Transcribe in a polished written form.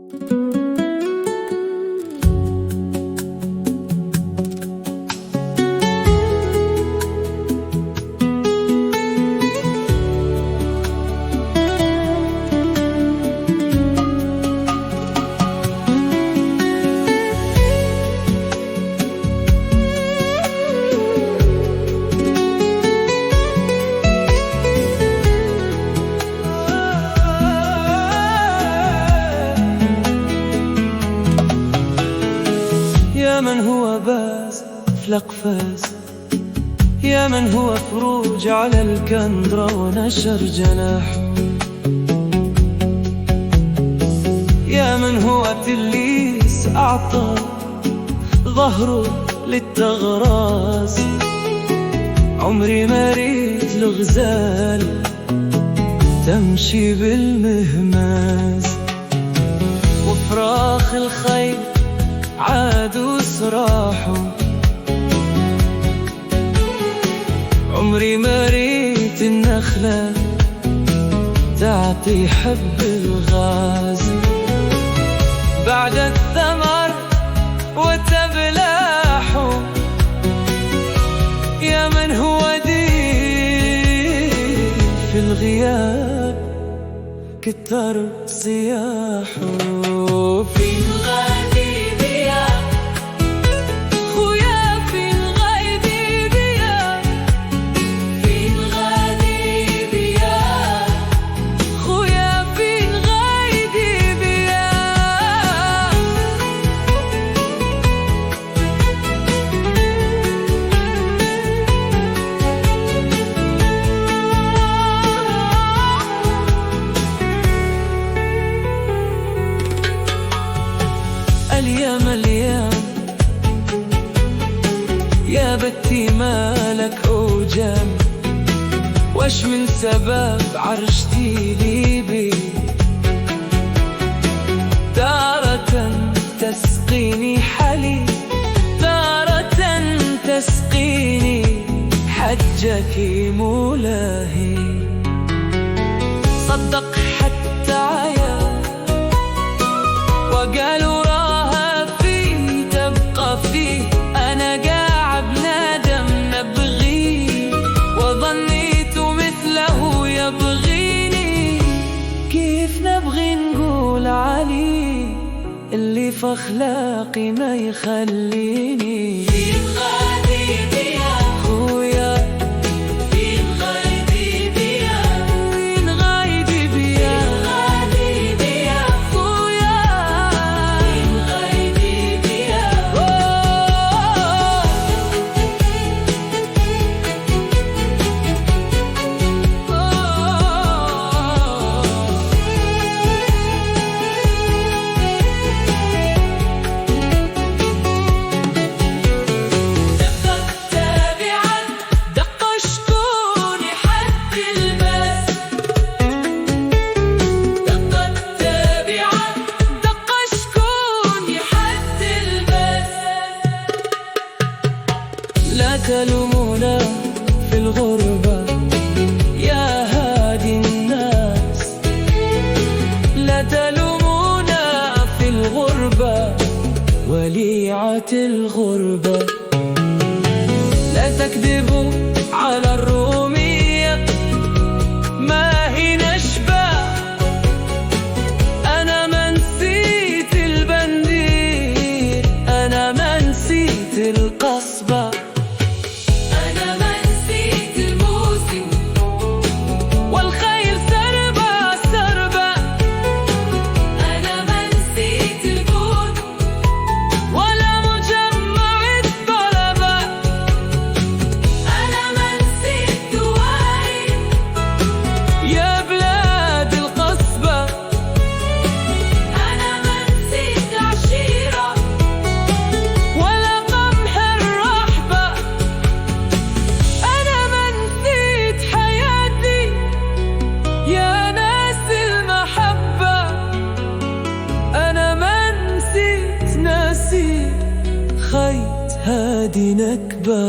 يا من هو باز في الأقفاز، يا من هو فروج على الكندرة ونشر جناحه، يا من هو تليس أعطى ظهره للتغراس. عمري ما ريت له غزال تمشي بالمهماز، وفراخ الخيل عادوا سراحوا. عمري ما ريت النخلة تعطي حب الغاز بعد الثمر وتبلاحه. يا من هو ديب في الغياب كتر صياحه. في الغيب يا خويا، في الغيب يا، في الغيب يا خويا، في الغيب يا. اليوم اليوم يا بتي مالك أوجام، واش من سبب عرجتي لي بي؟ تارة تسقيني حليب، تارة تسقيني حجك مولاهي. صدق حتى عيا وقالوا راها فيه تبقى فيه. أنا قاعد نادم نبغيه، وظنيت مثله يبغيني. كيف نبغي نقول عليه اللي في أخلاقي ما يخليني؟ في الغيب يا خويا، في الغيب يا، في الغيب يا، الغيب يا خويا، في الغيب يا. لا تلومونا في الغربة يا هادي الناس، لا تلومونا في الغربة وليعة الغربة. لا تكذبوا على الرومية ما هي نشبة. أنا ما نسيت البندير، أنا ما نسيت القصبة، والخيل سربة سربة. أنا ما نسيت الجود ولا مجمع الطلبة، أنا ما نسيت دواري يا بلاد القصبة. أنا ما نسيت عشيرة ولا قمح الرحبة، أنا ما نسيت حياتي يا ناس المحبة. أنا ما نسيت ناسي خيط هادي نكبة.